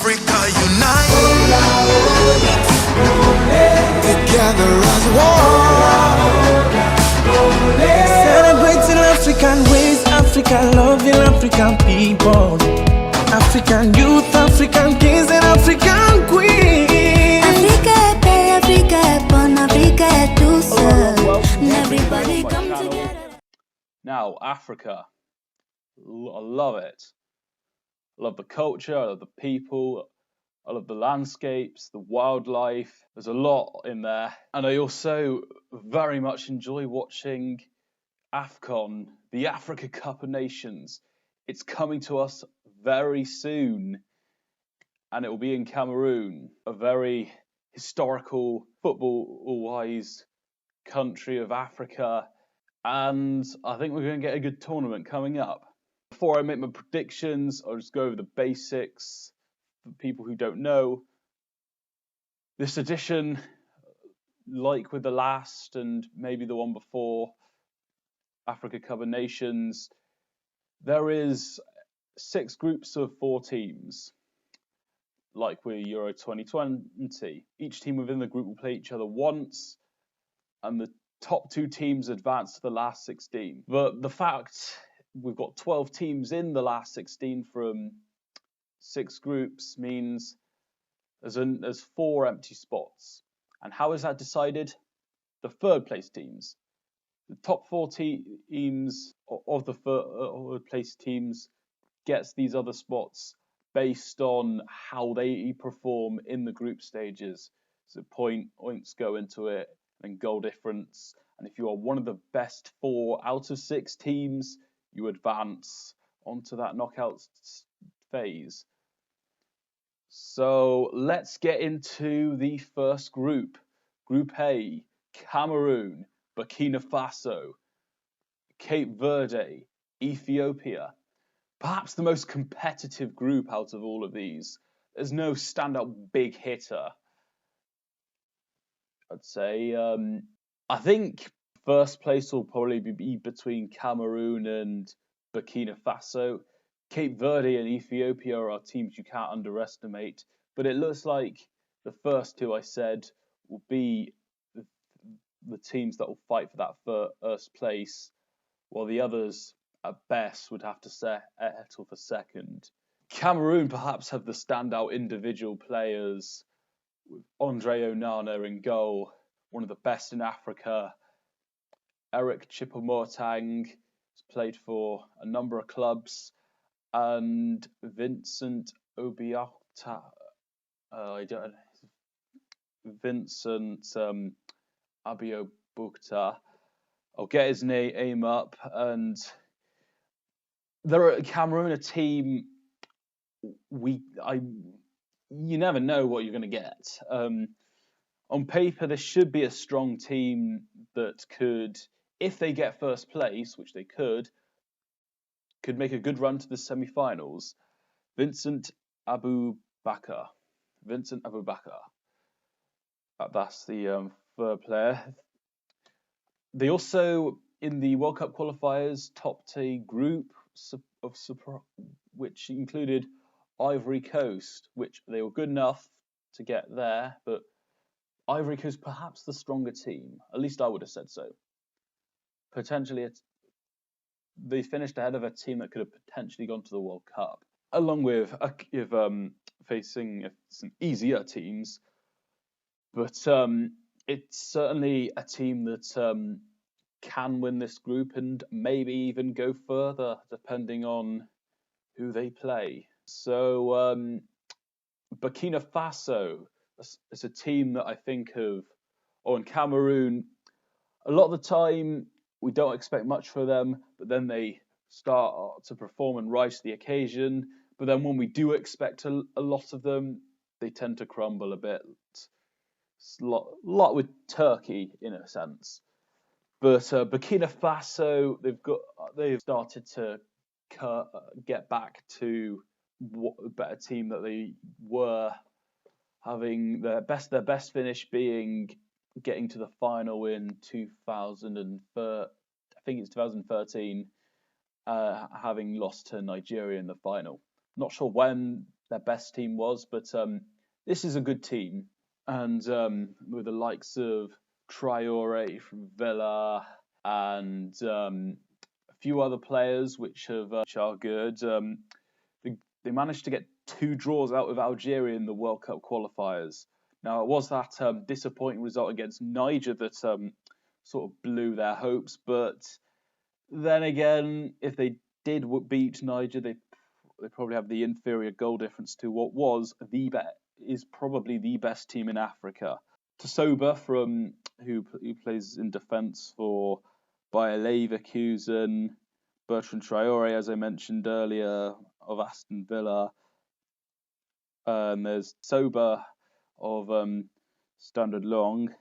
Africa unite, together as one. Celebrating African ways, African loving African people, African youth, African kings and African queens. Africa, born Africa, to serve. Everybody come together. Now, Africa. I love it. I love the culture, I love the people, I love the landscapes, the wildlife. There's a lot in there. And I also very much enjoy watching AFCON, the Africa Cup of Nations. It's coming to us very soon, and it will be in Cameroon, a very historical, football-wise country of Africa. And I think we're going to get a good tournament coming up. Before I make my predictions, I'll just go over the basics for people who don't know. This edition, like with the last and maybe the one before, Africa Cup of Nations, there is 6 groups of 4 teams, like with Euro 2020. Each team within the group will play each other once, and the top 2 teams advance to the last 16. But the fact we've got 12 teams in the last 16 from 6 groups means there's 4 empty spots. And how is that decided? The third place teams. The top 4 teams of the third place teams gets these other spots based on how they perform in the group stages. So points go into it and goal difference. And if you are one of the best 4 out of 6 teams, you advance onto that knockout phase. So let's get into the first group. Group A, Cameroon, Burkina Faso, Cape Verde, Ethiopia. Perhaps the most competitive group out of all of these. There's no standout big hitter, I'd say. I think first place will probably be between Cameroon and Burkina Faso. Cape Verde and Ethiopia are teams you can't underestimate, but it looks like the first 2 I said will be the teams that will fight for that first place, while the others at best would have to settle for second. Cameroon perhaps have the standout individual players, with Andre Onana in goal, one of the best in Africa. Eric Choupo-Moting has played for a number of clubs, and Vincent Obiakta, Vincent Abiobukta. I'll get his name up. And they're a Cameroon, a team you never know what you're going to get. On paper, this should be a strong team that could, if they get first place, which they could make a good run to the semi-finals. Vincent Abubakar. That's the third player. They also, in the World Cup qualifiers, topped a group which included Ivory Coast, which they were good enough to get there, but Ivory Coast perhaps the stronger team. At least I would have said so. Potentially, they finished ahead of a team that could have potentially gone to the World Cup, along with facing some easier teams. But it's certainly a team that can win this group and maybe even go further, depending on who they play. So Burkina Faso is a team that I think of, in Cameroon, a lot of the time we don't expect much for them, but then they start to perform and rise to the occasion. But then when we do expect a lot of them, they tend to crumble a bit. It's a lot with Turkey in a sense. But Burkina Faso, they've started to get back to a better team that they were, having their best finish being getting to the final in 2013, having lost to Nigeria in the final. Not sure when their best team was, but this is a good team, and with the likes of Traore from Villa and a few other players which are good. They managed to get 2 draws out of Algeria in the World Cup qualifiers. Now, it was that disappointing result against Niger that sort of blew their hopes, but then again, if they did beat Niger, they probably have the inferior goal difference to what is probably the best team in Africa. Tsoba, who plays in defence for Bayer Leverkusen, Bertrand Traore, as I mentioned earlier, of Aston Villa. There's Tsoba of Standard Liège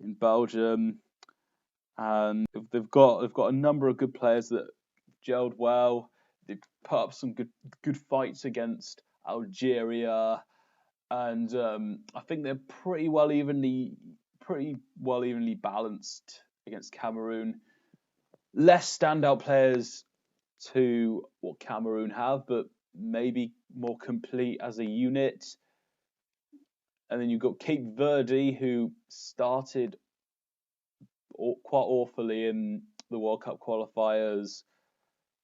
in Belgium, and they've got a number of good players that gelled well. They put up some good fights against Algeria, and I think they're pretty well evenly balanced against Cameroon. Less standout players to what Cameroon have, but maybe more complete as a unit. And then you've got Cape Verde, who started quite awfully in the World Cup qualifiers,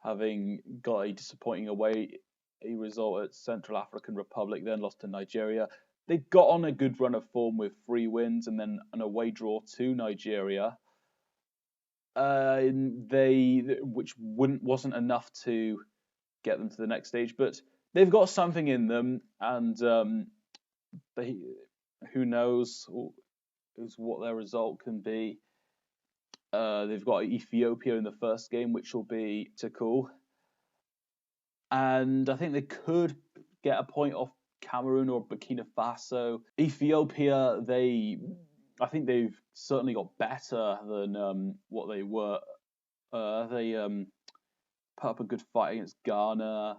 having got a disappointing away result at Central African Republic, then lost to Nigeria. They got on a good run of form with 3 wins and then an away draw to Nigeria. Which wasn't enough to get them to the next stage, but they've got something in them, and who knows what their result can be. They've got Ethiopia in the first game, which will be cool, and I think they could get a point off Cameroon or Burkina Faso. Ethiopia, I think they've certainly got better than what they were. They put up a good fight against Ghana,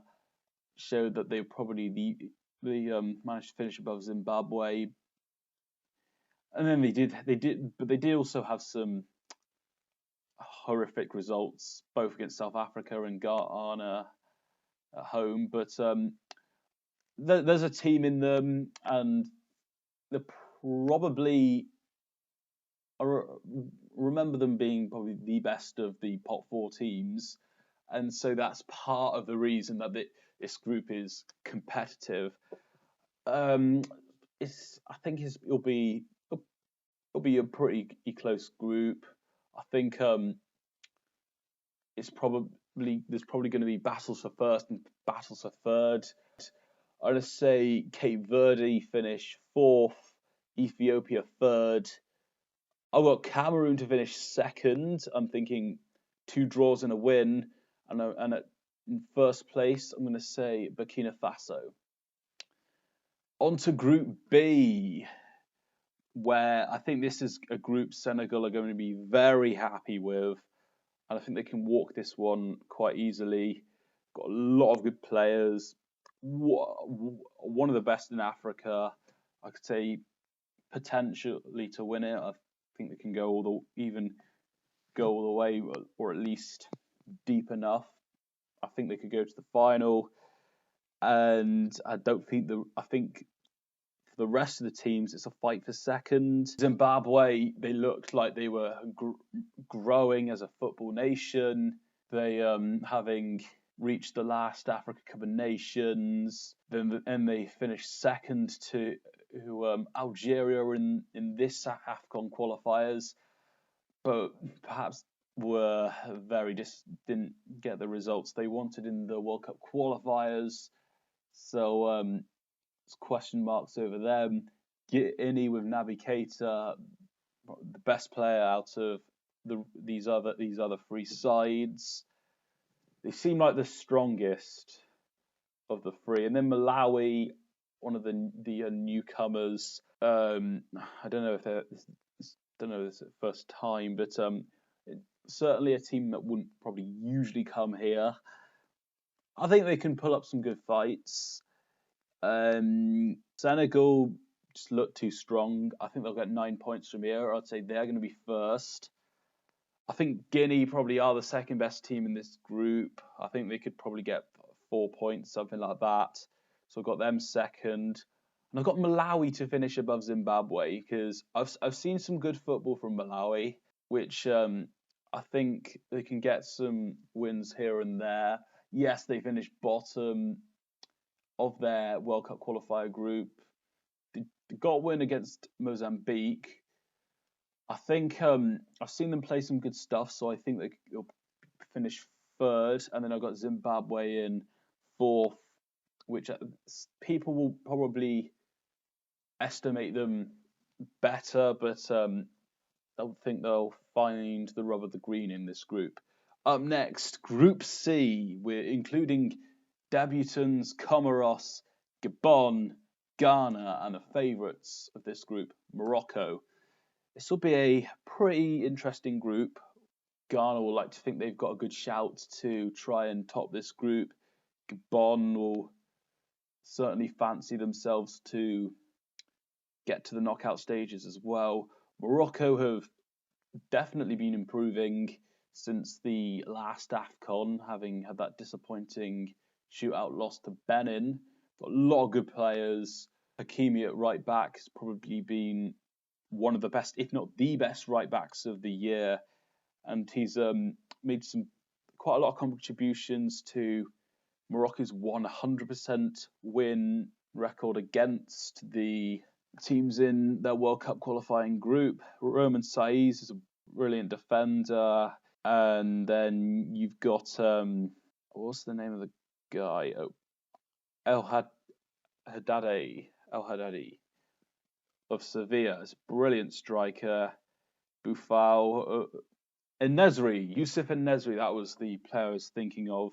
showed that they probably managed to finish above Zimbabwe, and then they did also have some horrific results, both against South Africa and Ghana at home. But there's a team in them, and they're probably. I remember them being probably the best of the pot 4 teams, and so that's part of the reason that this group is competitive. I think it'll be a pretty close group. I think there's probably going to be battles for first and battles for third. I'm going to say Cape Verde finish 4th, Ethiopia 3rd. I've got Cameroon to finish 2nd. I'm thinking 2 draws and a win. And in first place, I'm going to say Burkina Faso. On to Group B, where I think this is a group Senegal are going to be very happy with. And I think they can walk this one quite easily. Got a lot of good players. One of the best in Africa. I could say potentially to win it. I think they can go all the way, or at least deep enough. I think they could go to the final, and I think for the rest of the teams, it's a fight for second. Zimbabwe, they looked like they were growing as a football nation. They having reached the last Africa Cup of Nations, and they finished second to Algeria in this AFCON qualifiers, but perhaps didn't get the results they wanted in the World Cup qualifiers. So there's question marks over them. Guinea with Naby Keita, the best player out of these other 3 sides. They seem like the strongest of the 3, and then Malawi, one of the newcomers. I don't know if this is the first time, but certainly a team that wouldn't probably usually come here. I think they can pull up some good fights. Senegal just look too strong. I think they'll get 9 points from here. I'd say they're going to be first. I think Guinea probably are the second best team in this group. I think they could probably get 4 points, something like that. So I've got them second. And I've got Malawi to finish above Zimbabwe because I've seen some good football from Malawi, which I think they can get some wins here and there. Yes, they finished bottom of their World Cup qualifier group. They got a win against Mozambique. I think I've seen them play some good stuff, so I think they'll finish third. And then I've got Zimbabwe in fourth, which people will probably estimate them better, but I don't think they'll find the rub of the green in this group. Up next, Group C, we're including debutants Comoros, Gabon, Ghana, and the favourites of this group, Morocco. This will be a pretty interesting group. Ghana will like to think they've got a good shout to try and top this group. Gabon will certainly fancy themselves to get to the knockout stages as well. Morocco have definitely been improving since the last AFCON, having had that disappointing shootout loss to Benin. Got a lot of good players. Hakimi at right back has probably been one of the best, if not the best, right backs of the year, and he's made quite a lot of contributions to Morocco's 100% win record against the teams in their World Cup qualifying group. Romain Saiz is a brilliant defender, and then you've got what's the name of the guy? El Haddadi of Sevilla is a brilliant striker. Boufal, Yusuf En-Nesyri, that was the player I was thinking of.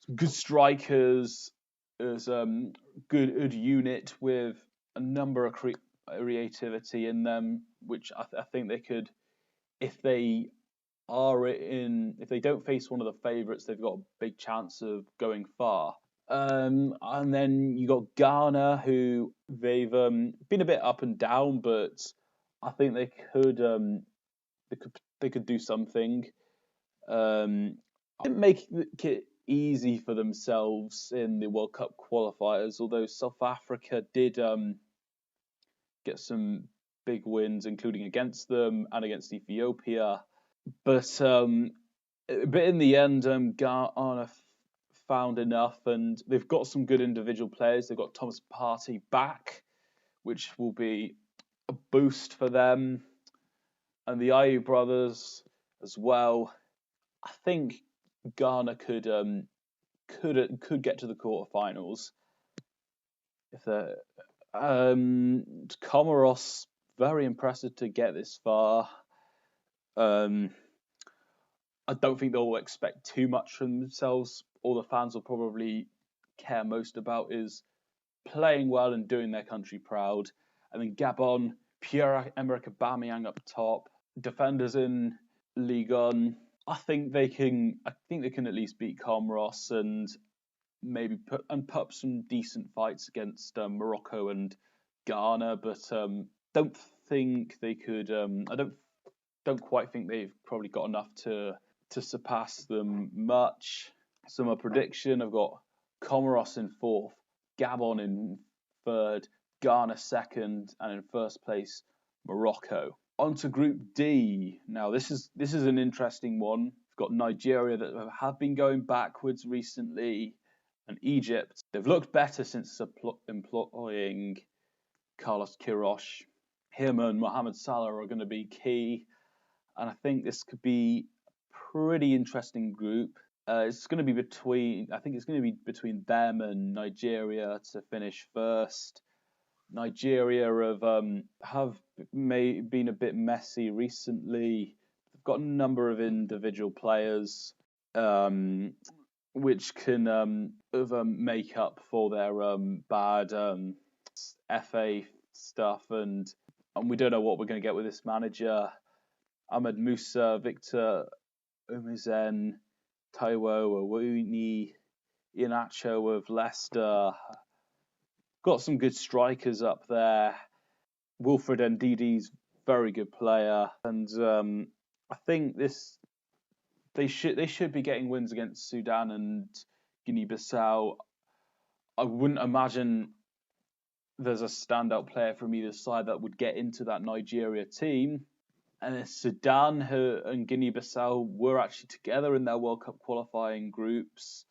Some good strikers. There's good unit with a number of creativity in them, which I think they could, if they don't face one of the favourites, they've got a big chance of going far. And then you got Ghana, who they've been a bit up and down, but I think they could do something. Didn't make it easy for themselves in the World Cup qualifiers, although South Africa did get some big wins, including against them and against Ethiopia. But in the end, Ghana found enough, and they've got some good individual players. They've got Thomas Partey back, which will be a boost for them, and the Ayew brothers as well. I think Ghana could get to the quarterfinals. If they're Comoros, very impressive to get this far. I don't think they'll expect too much from themselves. All the fans will probably care most about is playing well and doing their country proud. And then Gabon, Pierre-Emerick Aubameyang up top, defenders in Ligue 1. I think they can at least beat Comoros and maybe put up some decent fights against Morocco and Ghana, but don't think they could. I don't quite think they've probably got enough to surpass them much. So my prediction: I've got Comoros in fourth, Gabon in third, Ghana second, and in first place Morocco. On to Group D. Now this is an interesting one. We've got Nigeria that have been going backwards recently, and Egypt. They've looked better since employing Carlos Queiroz. Him and Mohamed Salah are going to be key, and I think this could be a pretty interesting group. It's going to be between them and Nigeria to finish first. Nigeria have been a bit messy recently. They've got a number of individual players which can make up for their bad FA stuff, and we don't know what we're going to get with this manager. Ahmed Musa, Victor Osimhen, Taiwo Awoniyi, Iheanacho of Leicester. Got some good strikers up there. Wilfred Ndidi's very good player, and I think they should be getting wins against Sudan and Guinea-Bissau. I wouldn't imagine there's a standout player from either side that would get into that Nigeria team. And Sudan and Guinea-Bissau were actually together in their World Cup qualifying groups.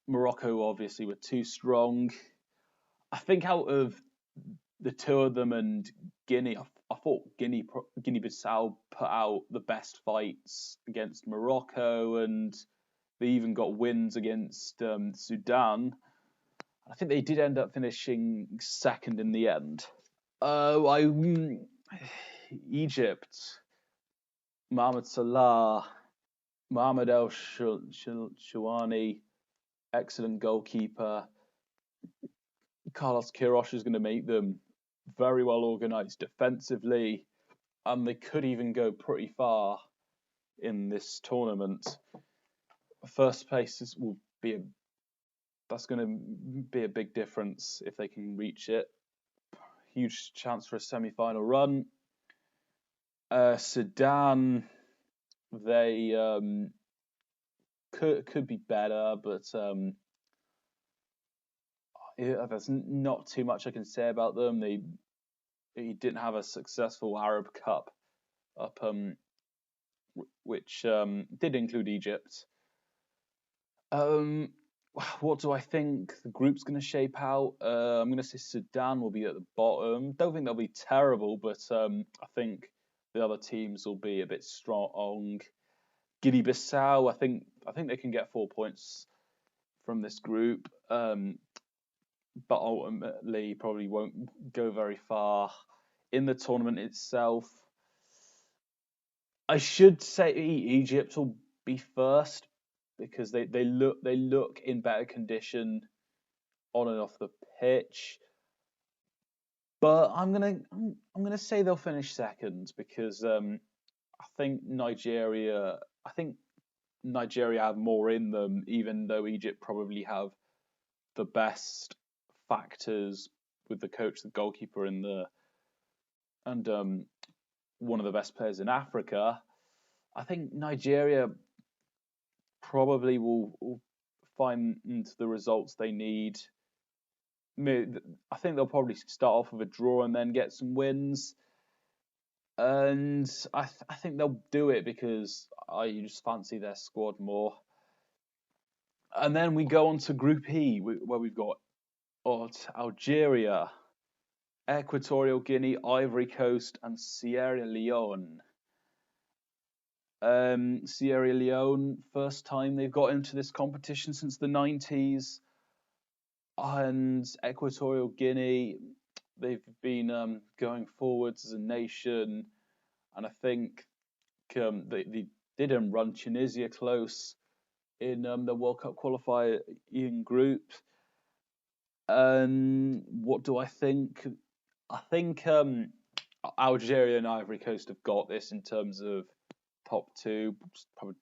Morocco obviously were too strong. I think out of the two of them and Guinea, I thought Guinea-Bissau put out the best fights against Morocco, and they even got wins against Sudan. I think they did end up finishing second in the end. Egypt, Mohamed Salah, Mohamed El Shawani, excellent goalkeeper. Carlos Queiroz is going to make them very well organised defensively, and they could even go pretty far in this tournament. First place that's going to be a big difference if they can reach it. Huge chance for a semi-final run. Sudan, they could be better, but there's not too much I can say about them. They didn't have a successful Arab Cup up, which did include Egypt. What do I think the group's going to shape out? I'm going to say Sudan will be at the bottom. Don't think they'll be terrible, but I think the other teams will be a bit strong. Guinea-Bissau, I think they can get 4 points from this group, but ultimately probably won't go very far in the tournament itself. I should say Egypt will be first because they look in better condition on and off the pitch. But I'm gonna say they'll finish second because I think Nigeria have more in them, even though Egypt probably have the best factors with the coach, the goalkeeper, and one of the best players in Africa. I think Nigeria probably will find the results they need. I think they'll probably start off with a draw and then get some wins. And I think they'll do it because I just fancy their squad more. And then we go on to Group E, where we've got Algeria, Equatorial Guinea, Ivory Coast, and Sierra Leone. Sierra Leone, first time they've got into this competition since the 90s. And Equatorial Guinea, they've been going forwards as a nation. And I think they didn't run Tunisia close in the World Cup qualifying group. And what do I think? I think Algeria and Ivory Coast have got this in terms of top two. Probably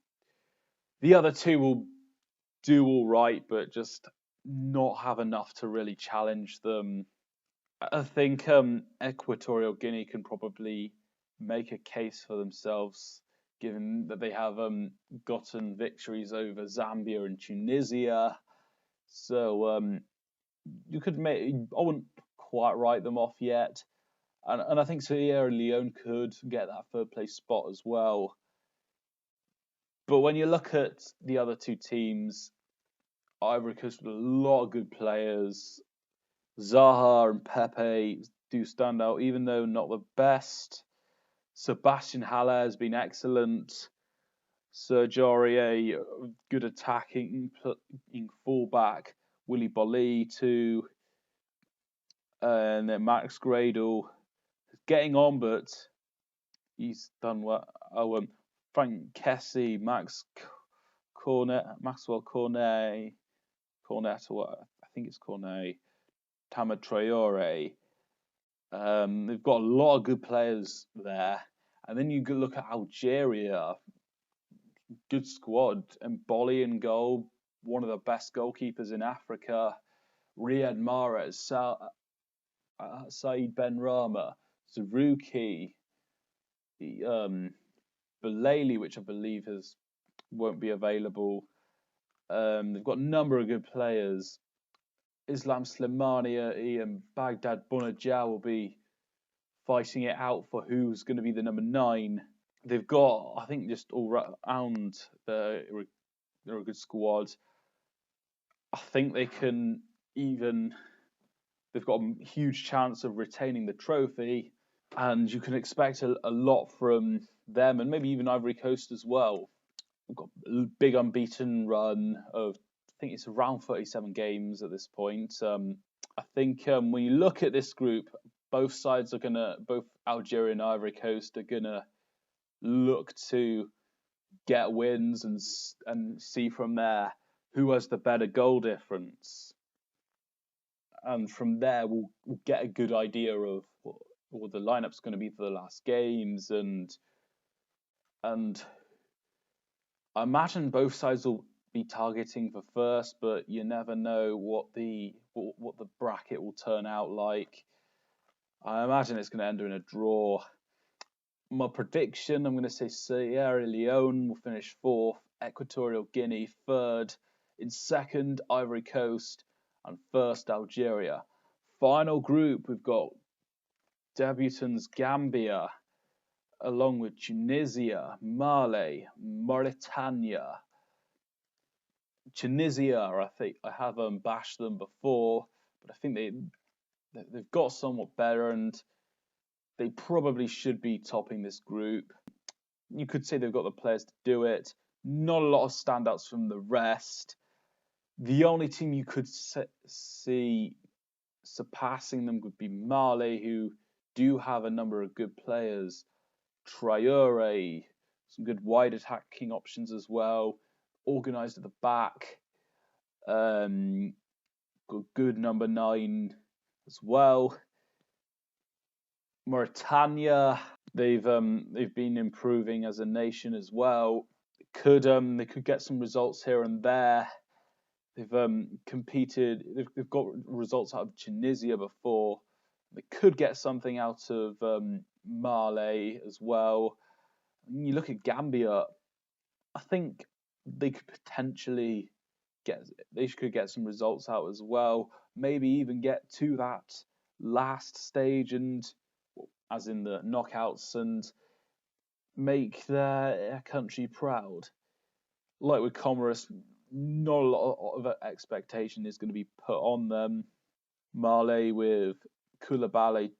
the other two will do all right, but just not have enough to really challenge them. I think Equatorial Guinea can probably make a case for themselves, given that they have gotten victories over Zambia and Tunisia. So you could I wouldn't quite write them off yet. And I think Sierra Leone could get that third place spot as well. But when you look at the other two teams, Ivory Coast with a lot of good players. Zaha and Pepe do stand out, even though not the best. Sebastian Haller has been excellent. Serge Aurier, good attacking fullback. Willy Bolly too. And then Max Gradle is getting on, but he's done well. Frank Kessie, Maxwell Cornet, I think it's Cornet, Tama Traore. They've got a lot of good players there. And then you look at Algeria, good squad. And Bolly in goal, one of the best goalkeepers in Africa. Riyad Mahrez, Said Ben Rama, Zarouki, Belali, which I believe won't be available. They've got a number of good players. Islam Slimani and Baghdad Bounedjah will be fighting it out for who's going to be the number 9. They've got, I think, just all round, they're a good squad. I think they can even, they've got a huge chance of retaining the trophy, and you can expect a lot from them, and maybe even Ivory Coast as well. We've got a big unbeaten run of, I think it's around 37 games at this point. I think when you look at this group, both sides are both Algeria and Ivory Coast are gonna look to get wins and see from there who has the better goal difference, and from there we'll get a good idea of what the lineup's going to be for the last games, and I imagine both sides will be targeting for first, but you never know what the bracket will turn out like. I imagine it's going to end in a draw. My prediction, I'm going to say Sierra Leone will finish 4th, Equatorial Guinea 3rd, in 2nd Ivory Coast, and 1st Algeria. Final group, we've got debutants Gambia, along with Tunisia, Mali, Mauritania. Tunisia, I think I have bashed them before, but I think they've got somewhat better, and they probably should be topping this group. You could say they've got the players to do it. Not a lot of standouts from the rest. The only team you could see surpassing them would be Mali, who do have a number of good players. Traore, some good wide attacking options as well. Organised at the back. Got good number 9 as well. Mauritania, they've been improving as a nation as well. They could get some results here and there. They've competed. They've got results out of Tunisia before. They could get something out of Mali as well. And you look at Gambia, I think they could potentially get some results out as well. Maybe even get to that last stage, and as in the knockouts, and make their country proud. Like with Comoros, not a lot of expectation is going to be put on them. Mali with Koulibaly,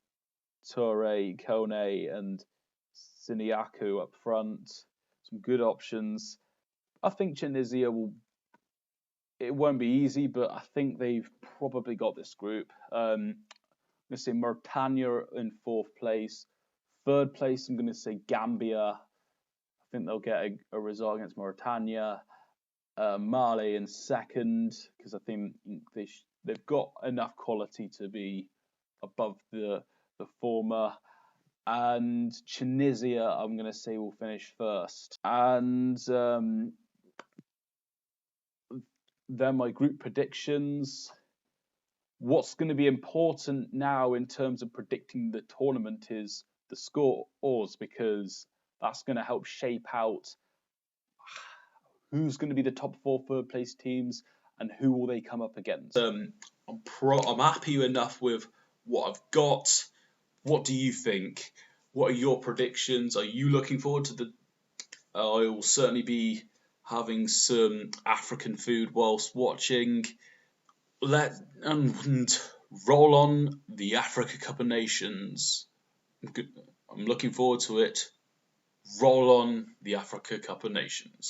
Toure, Kone, and Siniaku up front, some good options. I think Tunisia it won't be easy, but I think they've probably got this group. I'm going to say Mauritania in 4th place. 3rd place, I'm going to say Gambia. I think they'll get a result against Mauritania. Mali in 2nd, because I think they've got enough quality to be above the former. And Tunisia, I'm going to say, will finish 1st. And then my group predictions. What's going to be important now in terms of predicting the tournament is the scores, because that's going to help shape out who's going to be the top 4 third place teams and who will they come up against. I'm happy enough with what I've got. What do you think? What are your predictions? Are you looking forward to the... I will certainly be having some African food whilst watching. And roll on the Africa Cup of Nations. I'm looking forward to it. Roll on the Africa Cup of Nations.